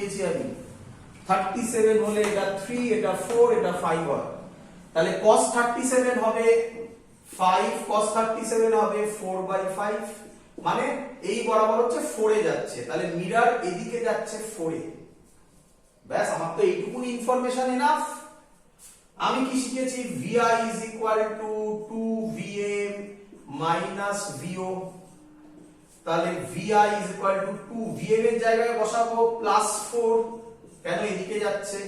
দিয়েছি আমি 37 হলে এটা 3 এটা 4 এটা 5 হয়, তাহলে cos 37 হবে 5, cos 37 হবে 4/5, মানে এই বরাবর হচ্ছে 4 এ যাচ্ছে, তাহলে মিরর এদিকে যাচ্ছে 4 এ। ব্যাস, আমার তো এইটুকুনি ইনফরমেশন এনাফ। আমি কি শিখেছি? vi is equal to 2vm minus vo, তাহলে vi is equal to 2vm এর জায়গায় বসাবো +4, কেন এদিকে যাচ্ছে।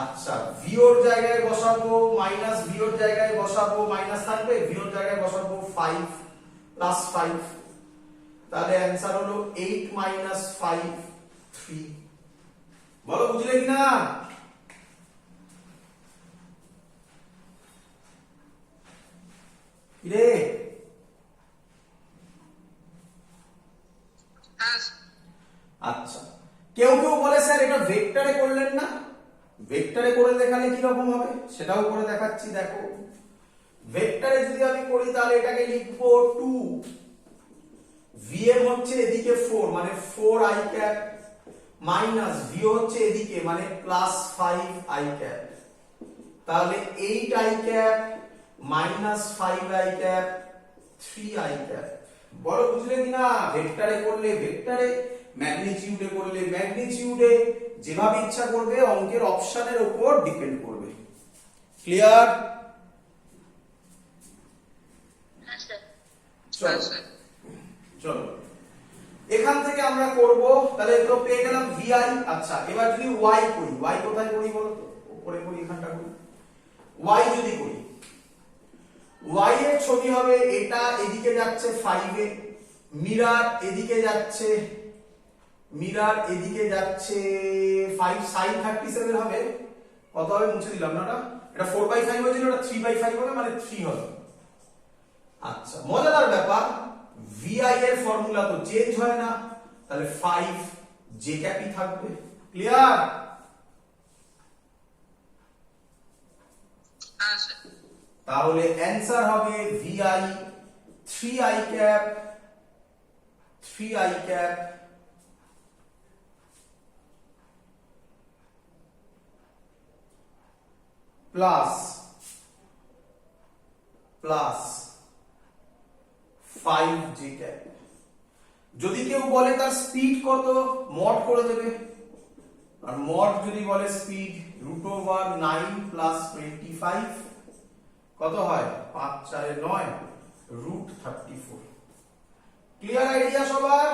আচ্ছা, vo এর জায়গায় বসাবো মাইনাস, vo এর জায়গায় বসাবো মাইনাস থাকবে, vo এর জায়গায় বসাবো 5 +5, তাহলে অ্যানসার হলো 8 - 5 3। বলো বুঝলে কিনা? রে আচ্ছা, কেউ কেউ বলে স্যার এটা ভেক্টরে করলেন না, ভেক্টরে করে দেখালে কি রকম হবে সেটাও করে দেখাচ্ছি। দেখো, ভেক্টরে যদি আমি করি তাহলে এটাকে লিখবো 2, vm হচ্ছে এদিকে 4 মানে 4i ক্যাপ, মাইনাস vo হচ্ছে এদিকে মানে +5i ক্যাপ, তাহলে 8i cap minus 5i cap 3i cap. বড় বুঝলে কিনা? ভেক্টরে করলে ভেক্টরে, ম্যাগনিটিউডে করলে ম্যাগনিটিউডে, যেভাবে ইচ্ছা করবে, অঙ্কের অপশনের উপর ডিপেন্ড করবে। ক্লিয়ার? চলো চলো এখান থেকে আমরা করব, তাহলে তো পেয়ে গেলাম vi। আচ্ছা, এবার যদি y করি, y কোথায় করি বলো তো? উপরে করি, এখানটা করি। y যদি করি, y এর ছবি হবে এটা এদিকে যাচ্ছে 5 এ, মিরর এদিকে যাচ্ছে, মিরর এদিকে যাচ্ছে 5, sin 37 হবে কত হবে মুছে দিলাম না, এটা 4/5 হয়েছিল, এটা 3/5 হবে মানে 3 হবে। আচ্ছা, মজাদার ব্যাপার, vi এর ফর্মুলা তো চেঞ্জ হয় না, তাহলে 5 j ক্যাপই থাকবে। ক্লিয়ার? তাহলে অ্যানসার হবে vi 3i cap 3i cap plus 5j cap. যদি কেউ বলে তার স্পিড কত, মড করে দেবে, আর মড যদি বলে স্পিড √9 + 25 কত হয়? 5 4 9 √34। ক্লিয়ার আইডিয়া সবার?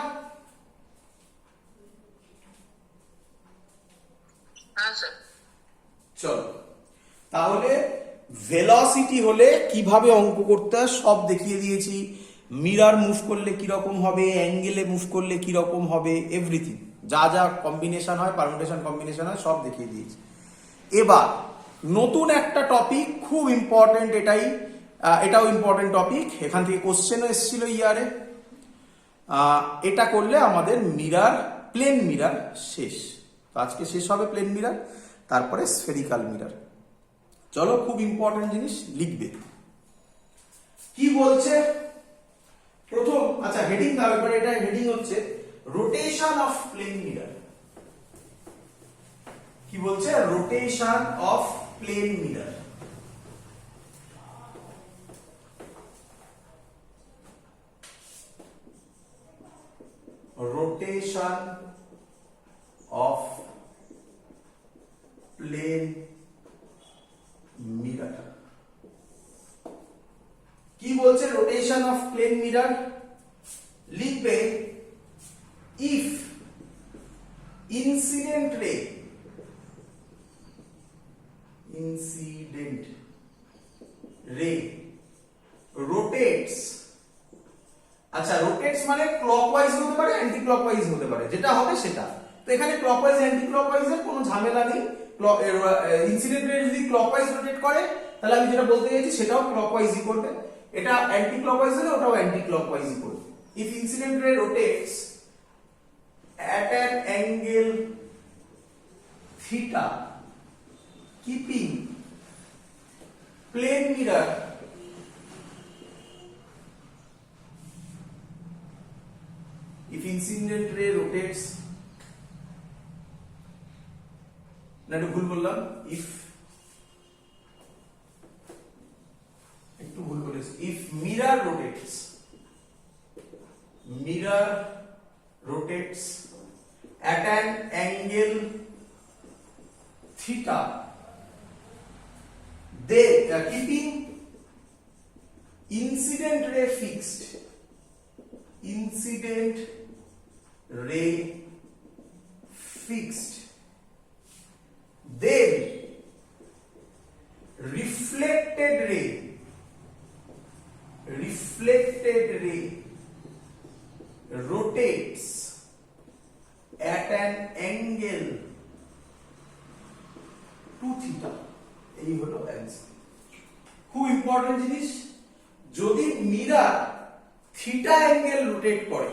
হ্যাঁ স্যার। চলো, তাহলে ভেলোসিটি হলে কিভাবে অঙ্ক করতে হয় সব দেখিয়ে দিয়েছি। মিরর মুভ করলে কি রকম হবে, অ্যাঙ্গেলে মুভ করলে কি রকম হবে, এভরিথিং, যা যা কম্বিনেশন হয়, পারমুটেশন কম্বিনেশন হয়, সব দেখিয়ে দিয়েছি। এবার নতুন একটা টপিক, খুব ইম্পর্টেন্ট, এটাও ইম্পর্টেন্ট টপিক, এখান থেকে কোশ্চেনও এসেছিল ইয়ারে। এটা করলে আমাদের মিরর, প্লেন মিরর শেষ। তো আজকে শেষ হবে প্লেন মিরর, তারপরে স্ফেরিক্যাল মিরর। চলো, খুব ইম্পর্টেন্ট জিনিস লিখবে। কি বলছে প্রথম? আচ্ছা, হেডিং দাও এবার। এটা হেডিং হচ্ছে রোটেশন অফ প্লেন মিরর। কি বলছে? Rotation of plane mirror. Rotation of plane mirror. কি বলছে রোটেশন অফ প্লেন মিরর? লিখবে ইফ ইনসিডেন্ট রে রোটেটস। আচ্ছা, রোটেটস মানে ক্লকওয়াইজ হতে পারে, অ্যান্টি ক্লকওয়াইজ হতে পারে, যেটা হবে সেটা। তো এখানে ক্লকওয়াইজ অ্যান্টি ক্লকওয়াইজ এর কোনো ঝামেলা নেই। ইনসিডেন্ট রে যদি ক্লকওয়াইজ রোটেট করে, তাহলে আমি যেটা বলতে চাইছি সেটাও ক্লকওয়াইজই করবে। এটা অ্যান্টি ক্লকওয়াইজ হলে ওটাও অ্যান্টি ক্লকওয়াইজই করবে। If incident ray rotates at an angle theta keeping plane mirror if incident ray rotates না একটু ভুল বললাম, ইফ একটু ভুল বলেছি, if mirror rotates at an angle theta, they keeping incident ray fixed, then reflected ray rotates at an angle 2 theta. এই হলো answer. খুব ইম্পর্টেন্ট জিনিস, যদি মিরর থিটা অ্যাঙ্গেল রোটেট করে,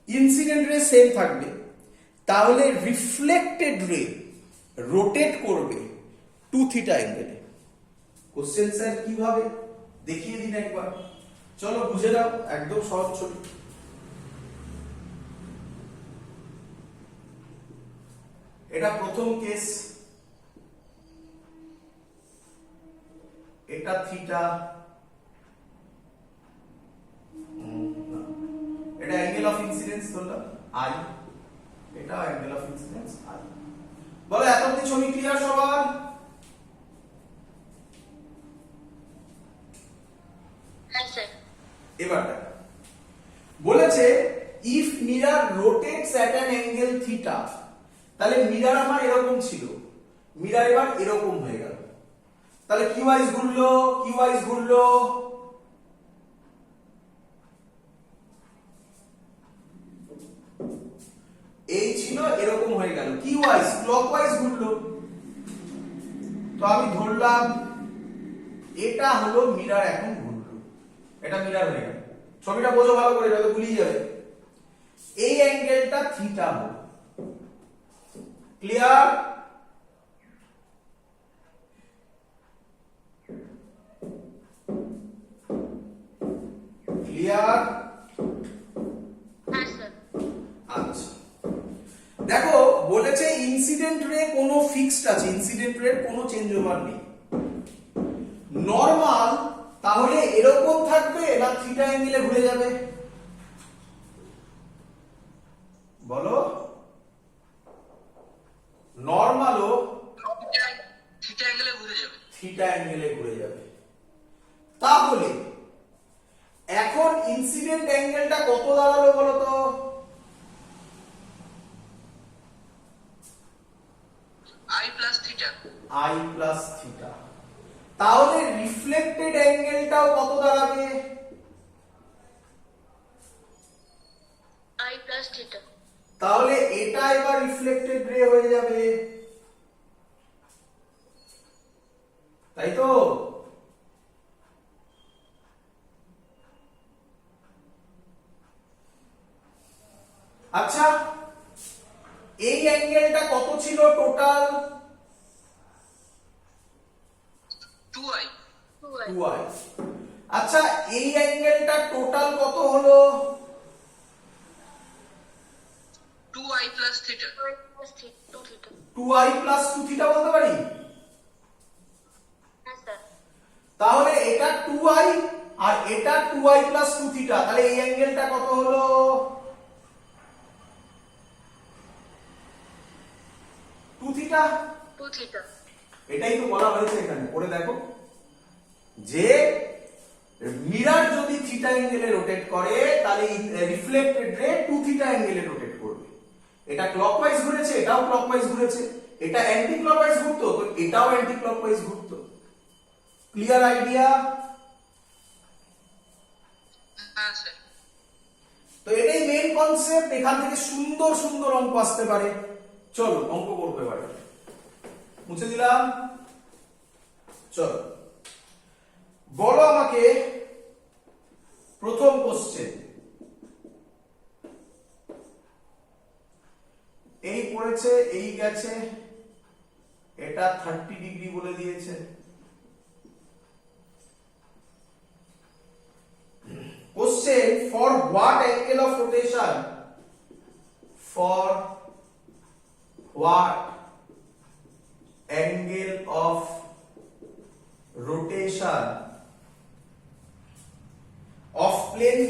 ইনসিডেন্ট রে সেম থাকবে, তাহলে রিফ্লেক্টেড রে রোটেট করবে 2 থিটা অ্যাঙ্গেলে। কোশ্চেন স্যার কিভাবে দেখিয়ে দিন একবার, চলো বুঝে নাও, একদম সহজ ছবি। এটা প্রথম কেস, এটা থিটা, এটা অ্যাঙ্গেল অফ ইনসিডেন্স ধরলাম আই, এটা অ্যাঙ্গেল অফ ইনসিডেন্স আই। বলো এতক্ষণ ছবি ক্লিয়ার সবার? হ্যাঁ স্যার। এবার বলেছে if mirror rotates at an angle theta, তাহলে মিরর আমার এরকম ছিল, মিরর এবার এরকম হয়ে গেল, তাহলে কি ওয়াইজ ঘুরলো, এই ছিল এরকম হয়ে গেল, কি ওয়াইজ ক্লকওয়াইজ ঘুরলো। তো আমি ধরলাম এটা হলো মিরর, এখন ঘুরলো, এটা মিরর হয়ে গেল। ছবিটা বোঝো ভালো করে, এটা তো ভুলিয়ে যাবে। এই অ্যাঙ্গেলটা থিটা হলো, ক্লিয়ার? ক্লিয়ার? আচ্ছা, দেখো বলেছে ইনসিডেন্ট রে কোনো ফিক্সড আছে, ইনসিডেন্ট রে কোনো চেঞ্জ ওভার নেই। নরমাল তাহলে এরকম থাকবে না থিটা অ্যাঙ্গেলে ঘুরে যাবে? বলো, নরমালও থিটা অ্যাঙ্গেলে ঘুরে যাবে। তাহলে এখন ইনসিডেন্ট অ্যাঙ্গেলটা কত দাঁড়ালো বলো তো? I plus theta। তাহলে রিফ্লেক্টেড অ্যাঙ্গেলটাও কত দাঁড়াবে? I plus theta। তাহলে এটা এবার রিফ্লেক্টেড রে হয়ে যাবে, তাই তো? আচ্ছা, এই অ্যাঙ্গেলটা কত ছিল টোটাল? 2i। আচ্ছা, এই অ্যাঙ্গেলটা টোটাল কত হলো? 2i plus theta। 2i plus 2 theta বলতে পারি? হ্যাঁ স্যার। তাহলে এটা 2i আর এটা 2i plus 2 theta, তাহলে এই অ্যাঙ্গেলটা কত হলো? 2 theta। এটাই তো বলা হয়েছে এখানে, পড়ে দেখো যে মিরর যদি থিটা অ্যাঙ্গেলে রোটেট করে তাহলে রিফ্লেক্টেড রে 2 থিটা অ্যাঙ্গেলে রোটেট করবে। এটা ক্লকওয়াইজ ঘুরেছে, এটাও ক্লকওয়াইজ ঘুরেছে, এটা অ্যান্টি ক্লকওয়াইজ ঘুরতো তো এটাও অ্যান্টি ক্লকওয়াইজ ঘুরতো। Clear idea? হ্যাঁ স্যার। তো এটাই মেইন কনসেপ্ট, এখান থেকে সুন্দর সুন্দর অঙ্ক আসতে পারে। চলো অঙ্ক করবে এবারে, মুছে দিলাম। চলো বলো আমাকে প্রথম কোশ্চেন, এই পড়েছে, এই গেছে, এটা 30 ডিগ্রি বলে দিয়েছে। Question, for what angle of rotation, for what angle of rotation of plane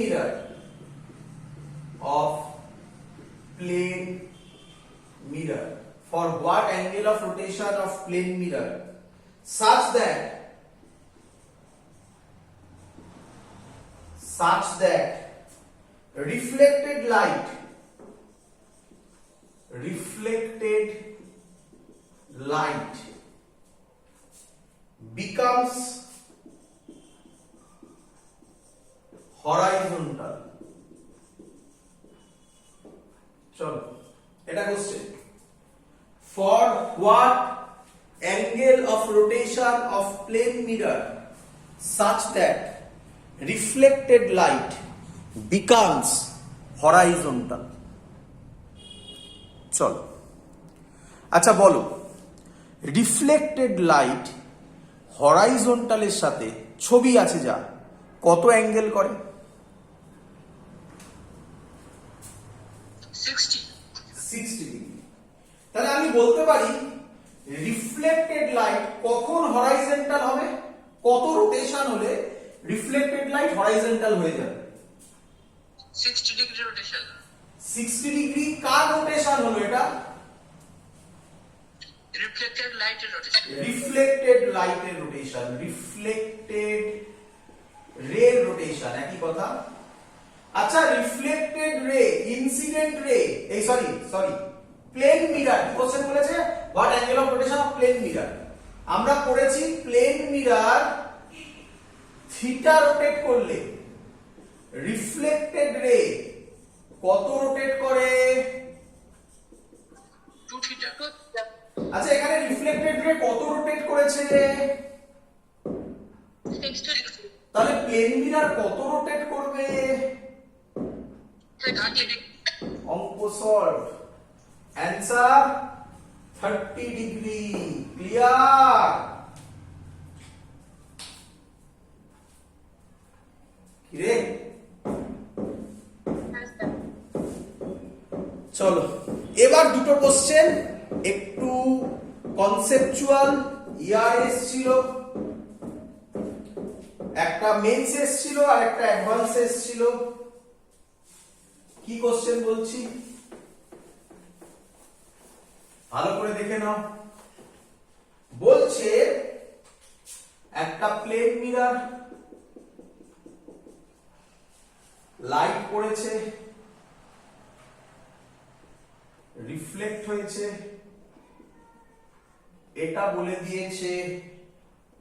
mirror for what angle of rotation of plane mirror such that reflected light becomes horizontal. চলো এটা question. For what angle of rotation of plane mirror such that reflected light becomes horizontal? চলো আচ্ছা বলো, reflected light হরাইজন্টালের সাথে ছবি আছে যা কত অ্যাঙ্গেল করে? 60 ডিগ্রি। তাহলে আমি বলতে পারি রিফ্লেক্টেড লাইট কখন হরাইজন্টাল হবে, কত রোটেশন হলে রিফ্লেক্টেড লাইট হরাইজন্টাল হয়ে যাবে? 60 ডিগ্রি রোটেশন। 60 ডিগ্রি কার রোটেশন হলো এটা? রিফ্লেক্টেড লাইটের রোটেশন। রিফ্লেক্টেড লাইটের রোটেশন, রিফ্লেক্টেড রে রোটেশন একই কথা। আচ্ছা রিফ্লেক্টেড রে, ইনসিডেন্ট রে, এই সরি প্লেন মিরর কোশ্চেন বলেছে what angle of rotation of plane mirror. আমরা পড়েছি প্লেন মিরর থিটা রোটেট করলে রিফ্লেক্টেড রে কত রোটেট করে? 2 থিটা। আচ্ছা এখানে রিফ্লেক্টেড রে কত রোটেট করেছে? 60 ডিগ্রি। তাহলে প্লেন মিরর কত রোটেট করবে? 30 ডিগ্রি। অঙ্ক সলভ, অ্যানসার 30 ডিগ্রি। ক্লিয়ার? কিরে চলো এবার দুটো কোশ্চেন একটু কনসেপচুয়াল ইয়ার ছিল, একটা মেন্স ছিল আর একটা অ্যাডভান্স ছিল। কি কোশ্চেন বলছি ভালো করে দেখে নাও। বলছে একটা প্লেন মিরর, লাইট পড়েছে, রিফ্লেক্ট হয়েছে, এটা বলে দিয়েছে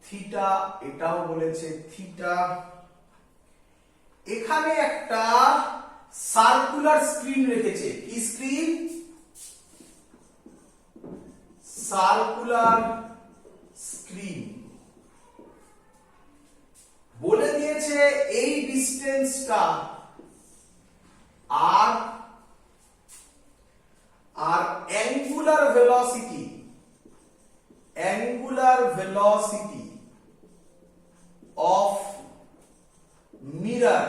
থিটা, এটাও বলেছে থিটা। এখানে একটা সার্কুলার স্ক্রিন রেখেছে। কি স্ক্রিন? Circular screen. বলে দিয়েছে এই ডিসটেন্সটা আর angular velocity of mirror,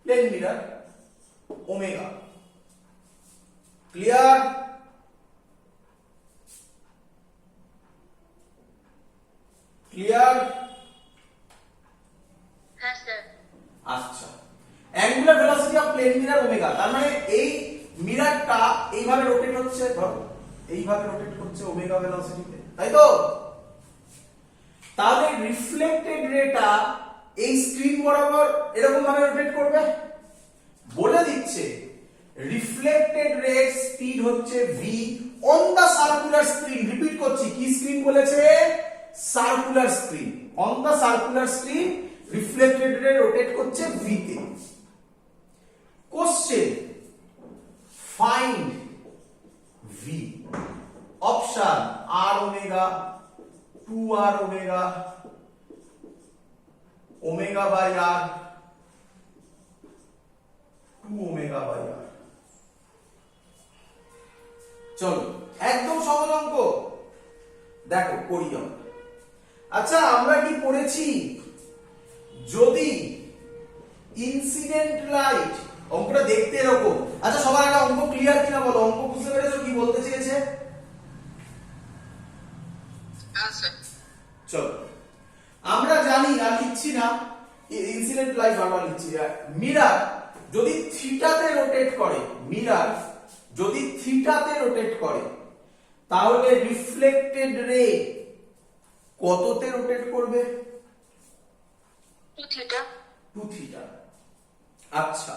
plane mirror omega. Clear? Clear? হ্যাঁ স্যার। আচ্ছা angular velocity of plane mirror omega, তার মানে এই মিররটা এইভাবে রোটেট হচ্ছে, ধরো এইভাবে রোটেট করছে ওমেগা ভেলোসিটিতে, তাই তো? তাহলে রিফ্লেক্টেড রেটা এই স্ক্রিন বরাবর এরকম ভাবে রোটেট করবে। বলে দিচ্ছে রিফ্লেক্টেড রের স্পিড হচ্ছে v on the circular screen. Repeat করছি, কি স্ক্রিন বলেছে? Circular screen. On the circular screen reflected ray rotate করছে v তে। Question find v। Option r omega, 2r omega, omega by r, 2 omega by r। চলো একদম সহজ অঙ্ক, দেখো করি আমরা। আচ্ছা আমরা কি পড়েছি যদি ইনসিডেন্ট লাইট, অঙ্কটা দেখতে এরকম। আচ্ছা সবার আগে অঙ্ক ক্লিয়ার কিনা বলো, অঙ্ক বুঝতে পেরেছো কি বলতে চেয়েছে? চলো আমরা জানি, আর লিখছি না, ইনসিডেন্ট লাইট বারবার লিখছি। মিরার যদি থিটাতে রোটেট করে, মিরার যদি থিটাতে রোটেট করে, তাহলে রিফ্লেক্টেড রে কততে রোটেট করবে? 2 theta. 2 থিটা। আচ্ছা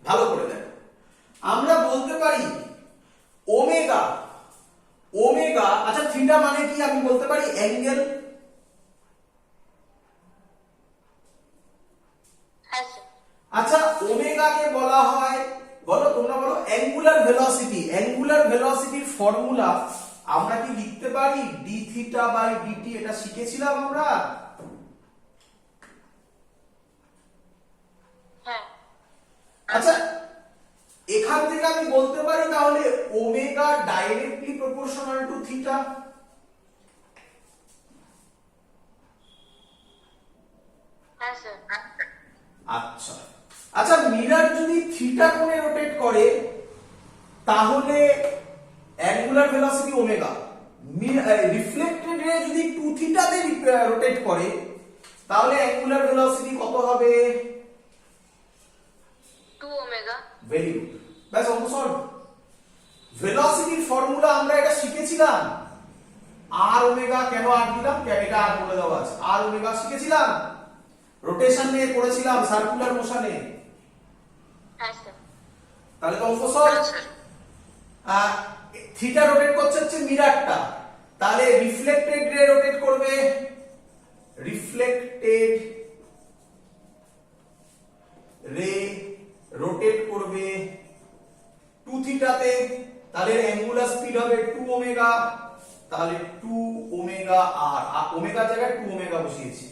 ভালো করে দেখো, আমরা বলতে পারি ওমেগা, ওমেগা, আচ্ছা থিটা মানে কি আমি বলতে পারি? অ্যাঙ্গেল। হ্যাঁ স্যার। আচ্ছা ওমেগাকে বলা হয়, বলো তোমরা বলো, অ্যাঙ্গুলার ভেলোসিটি। অ্যাঙ্গুলার ভেলোসিটির ফর্মুলা আমরা কি লিখতে পারি? d থিটা বাই dt, এটা শিখেছিলাম আমরা। হ্যাঁ। আচ্ছা এখান থেকে আমি বলতে পারি তাহলে omega directly proportional to theta. হ্যাঁ স্যার। আচ্ছা আচ্ছা মিরর যদি থিটা কোণে রোটেট করে তাহলে অ্যাঙ্গুলার ভেলোসিটি ওমেগা, রিফ্লেক্টেড রে যদি 2 থিটাতে রোটেট করে তাহলে অ্যাঙ্গুলার ভেলোসিটি কত হবে? 2 omega. ভেরি গুড, ব্যাস অঙ্ক সলভ। ভেলোসিটির ফর্মুলা আমরা এটা শিখেছিলাম, আর ওমেগা। কেন আর দিলাম? এটা আর বলে দেওয়া আছে। আর ওমেগা শিখেছিলাম, রোটেশন নিয়ে পড়েছিলাম, সার্কুলার মোশনে। হ্যাঁ স্যার। তাহলে তো অঙ্ক সলভ। হ্যাঁ স্যার। থিটা রোটেট করছে হচ্ছে মিররটা, তাহলে রিফ্লেক্টেড রে রোটেট করবে, রিফ্লেক্টেড রে রোটেট করবে 2 থিটাতে, তাহলে অ্যাঙ্গুলার স্পিড হবে 2 ওমেগা, তাহলে 2 ওমেগা আর ওমেগার জায়গায় 2 ওমেগা বসিয়েছি।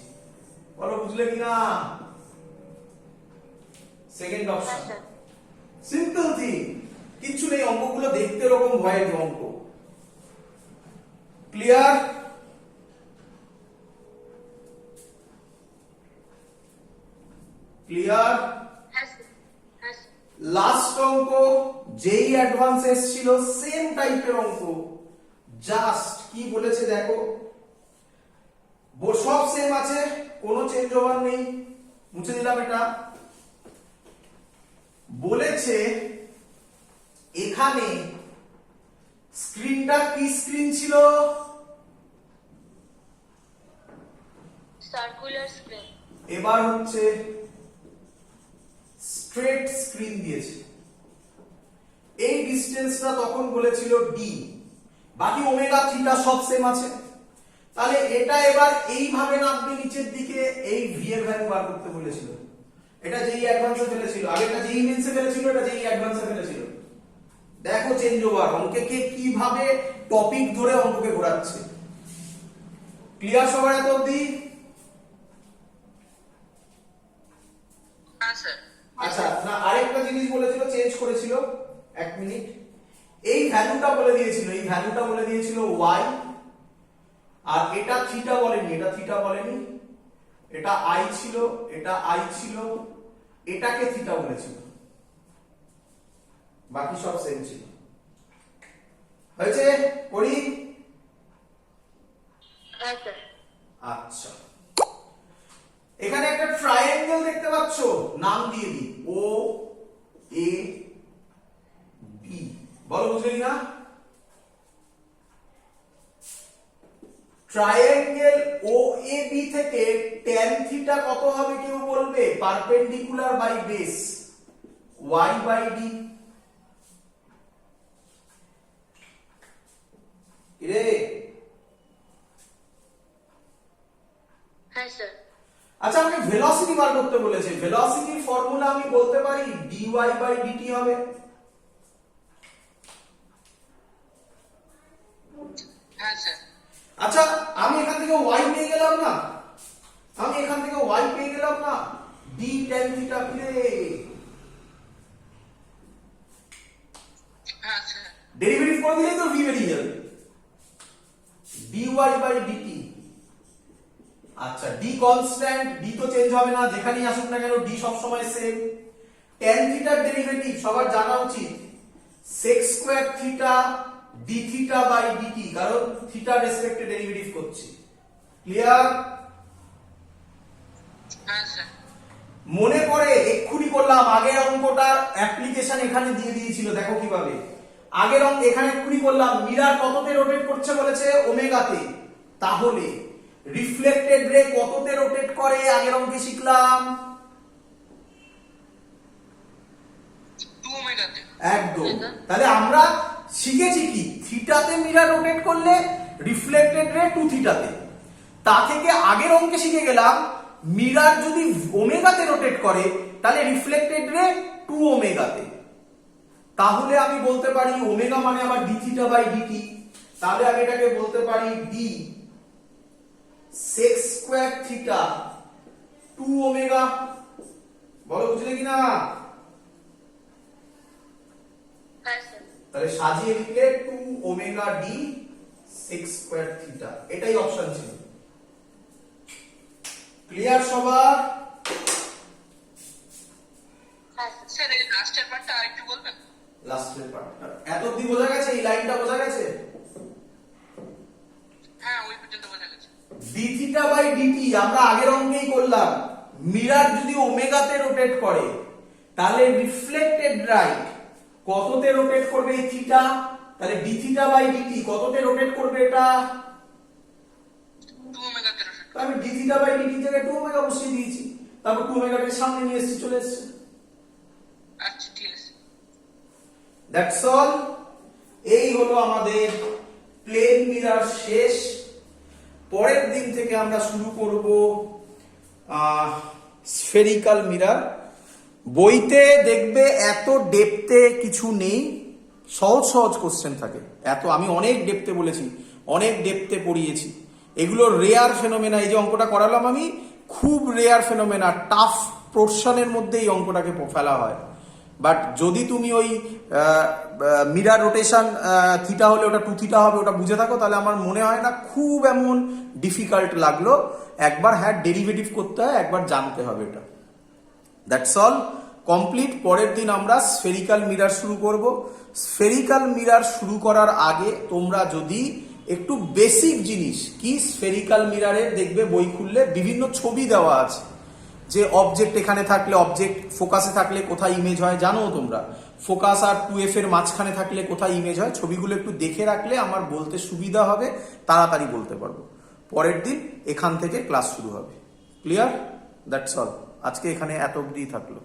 বলো বুঝলে কিনা? সেকেন্ড হ্যাঁ অপশন, স্যার। সিম্পল থিং, কিছু নেই। অঙ্কগুলো দেখতে এরকম ভয়ের অঙ্ক। ক্লিয়ার? ক্লিয়ার? হ্যাঁ স্যার। হ্যাঁ স্যার। লাস্ট অঙ্ক যেই অ্যাডভান্স এসেছিল সেম টাইপের অঙ্ক, জাস্ট কি বলেছে দেখো, সব সেম আছে, কোনো চেঞ্জ ওভার নেই। মুছে দিলাম এটা। বলেছে এখানে স্ক্রিনটা কি স্ক্রিন ছিল? Circular screen. এবার হচ্ছে স্ট্রেট স্ক্রিন দিয়েছে। এই ডিসটেন্সটা তখন বলেছিল ডি, বাকি ওমেগা থিটা সব সেম আছে। তাহলে এটা এবার এইভাবে নামবে নিচের দিকে, এই ভি এর ভ্যালু বার করতে বলেছিল। এটা যেই অ্যাডভান্সে ফেলেছিল, আগেটা যেই মেন্সে ফেলেছিল, এটা যেই অ্যাডভান্সে ফেলেছিল। দেখো চেঞ্জ ওভার, অঙ্কে কিভাবে টপিক ধরে অঙ্ককে ঘোরাচ্ছে। ক্লিয়ার সবার এত অবধি? হ্যাঁ স্যার। আচ্ছা না, আরেকটা জিনিস বলেছিল, চেঞ্জ করেছিল, এক মিনিট। এই ভ্যালুটা বলে দিয়েছিল, এই ভ্যালুটা বলে দিয়েছিল y, আর এটা থিটা বলেনি, এটা থিটা বলেনি, এটা i ছিল, এটা i ছিল, এটাকে থিটা বলেছিল, বাকি সব সেম ছিল। হয়েছে? করি? হ্যাঁ স্যার। আচ্ছা এখানে একটা ট্রায়াঙ্গেল দেখতে পাচ্ছ, নাম দিয়ে দিই ও এ বি। বলো বুঝলে না? ট্রায়াঙ্গেল ও এ বি থেকে tan থিটা কত হবে কেউ বলবে? Perpendicular by base y by D. রে হ্যাঁ স্যার। আচ্ছা আমাকে ভেলোসিটি বার করতে বলেছে, ভেলোসিটির ফর্মুলা আমি বলতে পারি dy বাই dt হবে। হ্যাঁ স্যার। আচ্ছা আমি এখান থেকে y পেয়ে গেলাম না, আমি এখান থেকে y পেয়ে গেলাম না, d tan থিটা পেলে হ্যাঁ স্যার। ডেরিভেটিভ করে দিলেই তো v বেরিয়ে যাবে, dy বাই dt। আচ্ছা d কনস্ট্যান্ট, d তো চেঞ্জ হবে না, যেখানেই আসুক না কেন d সব সময় সেম। tan থিটার ডেরিভেটিভ সবার জানা উচিত sec square theta d theta by dt, কারণ থিটা রেসপেক্টে ডেরিভেটিভ করছি। ক্লিয়ার? হ্যাঁ স্যার। মনে করে এক্ষুনি করলাম, আগের অঙ্কটার অ্যাপ্লিকেশন এখানে দিয়ে দিয়েছিল, দেখো কিভাবে। আগের অঙ্ক এখানে এক্ষুনি করলাম, মিরার কততে রোটেট করছে বলেছে? ওমেগাতে। তাহলে রিফ্লেক্টেড রে কততে রোটেট করে আগের অঙ্কে শিখলাম? 2 ওমেগাতে। একদম। তাহলে আমরা শিখেছি কি, থিটাতে মিরার রোটেট করলে রিফ্লেক্টেড রে 2 থিটাতে। তা থেকে আগের অঙ্কে শিখে গেলাম মিরার যদি ওমেগাতে রোটেট করে তাহলে রিফ্লেক্টেড রে 2 ওমেগাতে। তাহলে আমি বলতে পারি ওমেগা মানে আমার ডি থিটা বাই ডিটি। তাহলে আমি এটাকে বলতে পারি D sec square theta 2 omega. বলো বুঝলে কিনা? হ্যাঁ স্যার। তাহলে সাজিয়ে লিখলে 2 omega D sec square theta, এটাই অপশন ছিল। ক্লিয়ার সবার? হ্যাঁ স্যার। এই লাস্টের পার্টটা আরেকটু বলবেন? লাস্টের পার্টটা এত অবধি বোঝা গেছে? এই লাইনটা বোঝা গেছে? হ্যাঁ ওই পর্যন্ত বোঝা গেছে। ডি থিটা বাই ডিটি আমরা আগের অঙ্কেই করলাম। মিরার যদি ওমেগাতে রোটেট করে তাহলে রিফ্লেক্টেড রাইট কততে রোটেট করবে এই থিটা? তাহলে ডি থিটা বাই ডিটি কততে রোটেট করবে এটা? 2 ওমেগাতে রোটেট। তো আমি ডি থিটা বাই ডিটি জায়গায় 2 ওমেগা বসিয়ে দিয়েছি, তারপর 2 ওমেগাকে সামনে নিয়ে এসেছি, চলে এসেছে। আচ্ছা ঠিক আছে। That's all. এই হলো আমাদের প্লেন মিরার শেষ। পরের দিন থেকে আমরা শুরু করব স্ফেরিক্যাল মিরার। বইতে দেখবে এত ডেপথে কিছু নেই, সহজ সহজ কোশ্চেন থাকে। এত আমি অনেক ডেপথে বলেছি, অনেক ডেপথে পড়িয়েছি। এগুলো রেয়ার ফেনোমেনা। এই যে অঙ্কটা করালাম আমি, খুব রেয়ার ফেনোমেনা, টাফ পোর্শনের মধ্যে এই অঙ্কটাকে ফেলা হয়। বাট যদি তুমি ওই মিরার রোটেশন থিটা হলে ওটা 2 থিটা হবে ওটা বুঝে থাকো, তাহলে আমার মনে হয় না খুব এমন ডিফিকাল্ট লাগলো। একবার হ্যাঁ ডেরিভেটিভ করতে হয়, একবার জানতে হবে এটা। That's all, complete. পরের দিন আমরা স্ফেরিক্যাল মিরার শুরু করব। স্ফেরিক্যাল মিরার শুরু করার আগে তোমরা যদি একটু বেসিক জিনিস কি, স্ফেরিক্যাল মিরারের দেখবে বই খুললে বিভিন্ন ছবি দেওয়া আছে, যে অবজেক্ট এখানে থাকলে, অবজেক্ট ফোকাসে থাকলে কোথায় ইমেজ হয় জানো তোমরা, ফোকাস আর 2f এর মাঝখানে থাকলে কোথায় ইমেজ হয়। ছবিগুলো একটু দেখে রাখলে আমার বলতে সুবিধা হবে, তাড়াতাড়ি বলতে পারবো। পরের দিন এখান থেকে ক্লাস শুরু হবে। ক্লিয়ার? That's all. আজকে এখানে এত অবধি থাকলো।